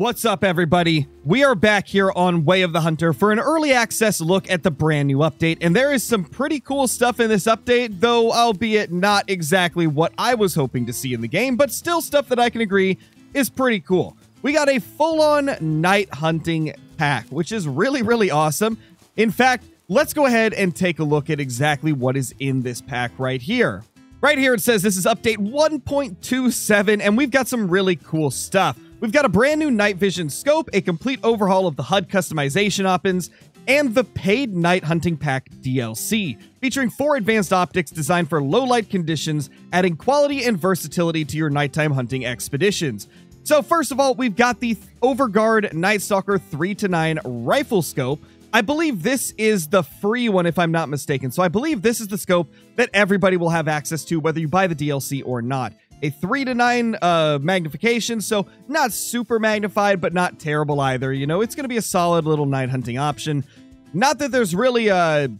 What's up, everybody? We are back here on Way of the Hunter for an early access look at the brand new update, and there is some pretty cool stuff in this update, though albeit not exactly what I was hoping to see in the game, but still stuff that I can agree is pretty cool. We got a full-on night hunting pack, which is really awesome. In fact, let's go ahead and take a look at exactly what is in this pack right here. Right here, it says this is update 1.27, and we've got some really cool stuff. We've got a brand new night vision scope, a complete overhaul of the HUD customization options, and the paid night hunting pack DLC, featuring 4 advanced optics designed for low light conditions, adding quality and versatility to your nighttime hunting expeditions. So first of all, we've got the Overguard Night Stalker 3-9 rifle scope. I believe this is the free one, if I'm not mistaken. So I believe this is the scope that everybody will have access to, whether you buy the DLC or not. A 3-9 magnification, so not super magnified, but not terrible either. You know, it's going to be a solid little night hunting option. Not that there's really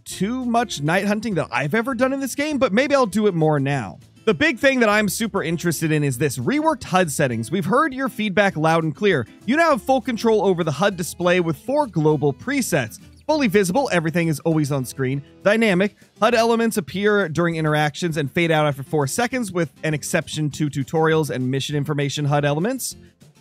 too much night hunting that I've ever done in this game, but maybe I'll do it more now. The big thing that I'm super interested in is this reworked HUD settings. We've heard your feedback loud and clear. You now have full control over the HUD display with 4 global presets. Fully visible, everything is always on screen. Dynamic, HUD elements appear during interactions and fade out after 4 seconds, with an exception to tutorials and mission information HUD elements.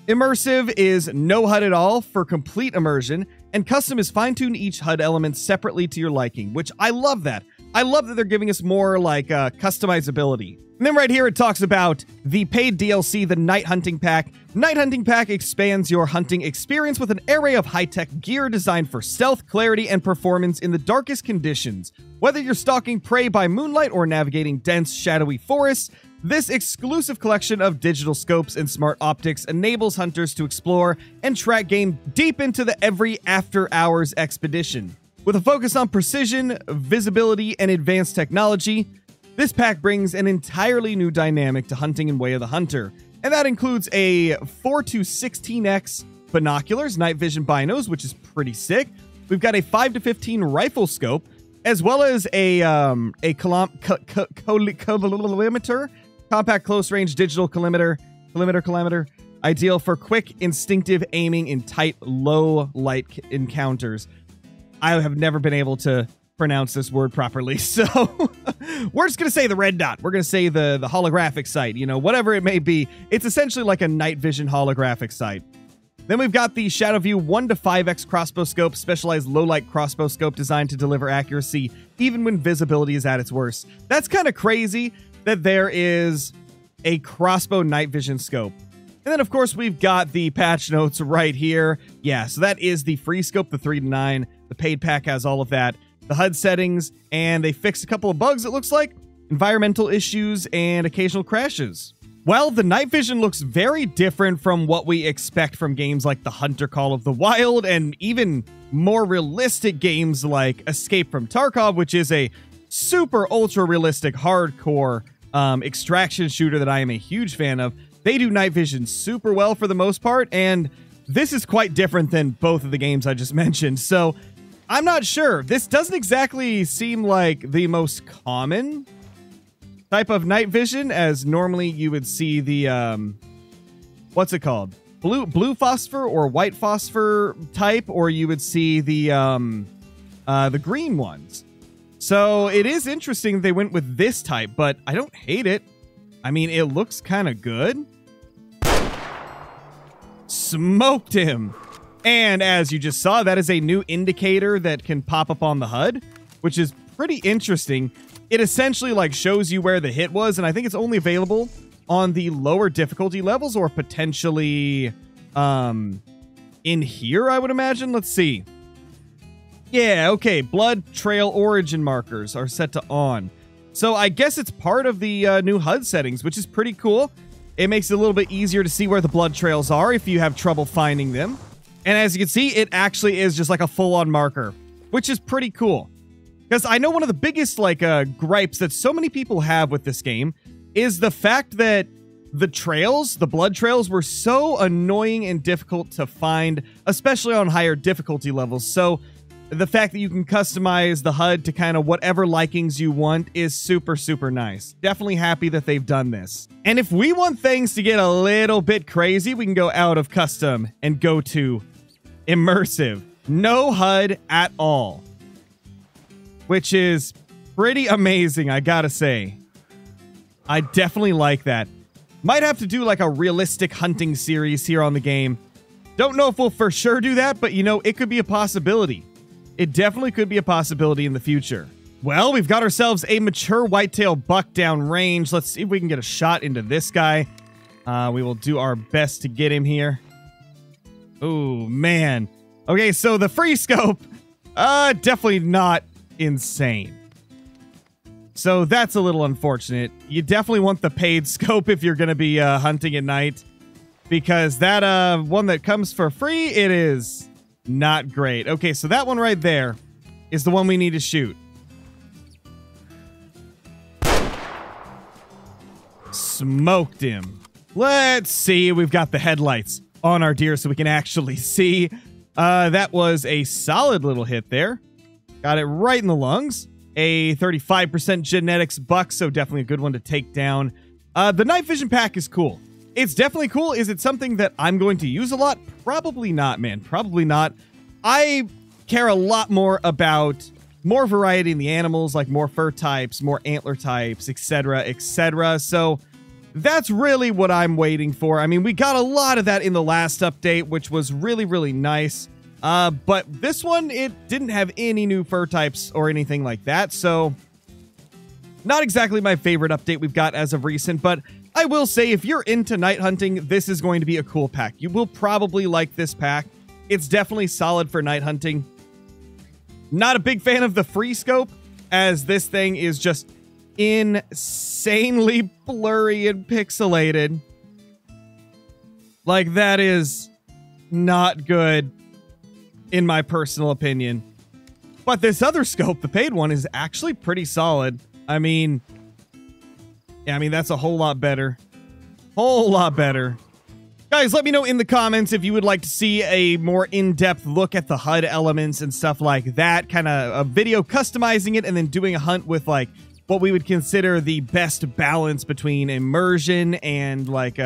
Immersive is no HUD at all for complete immersion, and custom is fine-tune each HUD element separately to your liking, which I love that. I love that they're giving us more like customizability. And then right here, it talks about the paid DLC, the Night Hunting Pack. Night Hunting Pack expands your hunting experience with an array of high-tech gear designed for stealth, clarity, and performance in the darkest conditions. Whether you're stalking prey by moonlight or navigating dense, shadowy forests, this exclusive collection of digital scopes and smart optics enables hunters to explore and track game deep into the every after-hours expedition. With a focus on precision, visibility, and advanced technology, this pack brings an entirely new dynamic to hunting in Way of the Hunter, and that includes a 4-16x binoculars, night vision binos, which is pretty sick. We've got a 5-15 rifle scope, as well as a collimeter, compact close-range digital collimeter, ideal for quick, instinctive aiming in tight, low-light encounters. I have never been able to pronounce this word properly, so we're just gonna say the red dot. We're gonna say the holographic sight, you know, whatever it may be. It's essentially like a night vision holographic sight. Then we've got the Shadowview 1-5x crossbow scope, specialized low light crossbow scope designed to deliver accuracy even when visibility is at its worst. That's kind of crazy that there is a crossbow night vision scope. And then, of course, we've got the patch notes right here. Yeah, so that is the free scope, the 3-9. The paid pack has all of that. The HUD settings, and they fixed a couple of bugs, it looks like. Environmental issues and occasional crashes. Well, the night vision looks very different from what we expect from games like The Hunter Call of the Wild, and even more realistic games like Escape from Tarkov, which is a super ultra realistic hardcore extraction shooter that I am a huge fan of. They do night vision super well for the most part, and this is quite different than both of the games I just mentioned. So I'm not sure. This doesn't exactly seem like the most common type of night vision, as normally you would see the, what's it called? Blue phosphor or white phosphor type, or you would see the green ones. So it is interesting they went with this type, but I don't hate it. I mean, it looks kind of good. Smoked him. And as you just saw, that is a new indicator that can pop up on the HUD, which is pretty interesting. It essentially like shows you where the hit was, and I think it's only available on the lower difficulty levels, or potentially in here, I would imagine. Let's see. Yeah, okay. Blood trail origin markers are set to on. So I guess it's part of the new HUD settings, which is pretty cool. It makes it a little bit easier to see where the blood trails are if you have trouble finding them. And as you can see, it actually is just like a full-on marker, which is pretty cool. Because I know one of the biggest like gripes that so many people have with this game is the fact that the trails, the blood trails, were so annoying and difficult to find, especially on higher difficulty levels. So the fact that you can customize the HUD to kind of whatever likings you want is super, super nice. Definitely happy that they've done this. And if we want things to get a little bit crazy, we can go out of custom and go to immersive. No HUD at all, which is pretty amazing, I gotta say. I definitely like that. Might have to do like a realistic hunting series here on the game. Don't know if we'll for sure do that, but you know, it could be a possibility. It definitely could be a possibility in the future. Well, we've got ourselves a mature whitetail buck down range. Let's see if we can get a shot into this guy. We will do our best to get him here. Oh, man. Okay, so the free scope, definitely not insane. So that's a little unfortunate. You definitely want the paid scope if you're going to be hunting at night, because that one that comes for free, it is not great. Okay, so that one right there is the one we need to shoot. Smoked him. Let's see. We've got the headlights on our deer so we can actually see. That was a solid little hit there. Got it right in the lungs. A 35% genetics buck, so definitely a good one to take down. The night vision pack is cool. It's definitely cool. Is it something that I'm going to use a lot? Probably not, man. Probably not. I care a lot more about more variety in the animals, like more fur types, more antler types, etc., etc. So that's really what I'm waiting for. I mean, we got a lot of that in the last update, which was really, really nice. But this one, it didn't have any new fur types or anything like that. So not exactly my favorite update we've got as of recent, but I will say if you're into night hunting, this is going to be a cool pack. You will probably like this pack. It's definitely solid for night hunting. Not a big fan of the free scope, as this thing is just insanely blurry and pixelated. Like, that is not good, in my personal opinion. But this other scope, the paid one, is actually pretty solid. I mean, yeah, that's a whole lot better. Whole lot better. Guys, let me know in the comments if you would like to see a more in-depth look at the HUD elements and stuff like that. Kind of a video customizing it and then doing a hunt with, like, what we would consider the best balance between immersion and, like,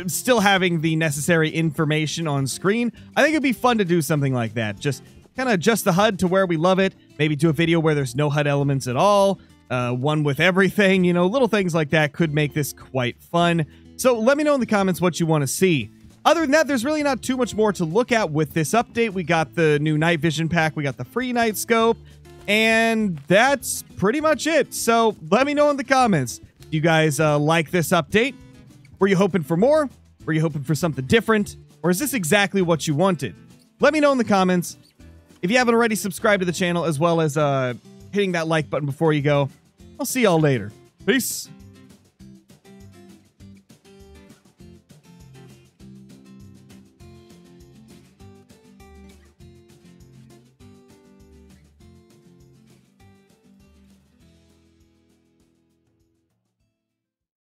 still having the necessary information on screen. I think it'd be fun to do something like that. Just kind of adjust the HUD to where we love it. Maybe do a video where there's no HUD elements at all. One with everything, you know, little things like that could make this quite fun. So let me know in the comments what you want to see. Other than that, there's really not too much more to look at with this update. We got the new night vision pack. We got the free night scope. And that's pretty much it. So let me know in the comments. Do you guys like this update? Were you hoping for more? Were you hoping for something different? Or is this exactly what you wanted? Let me know in the comments. If you haven't already, subscribe to the channel as well as hitting that like button before you go. I'll see y'all later. Peace.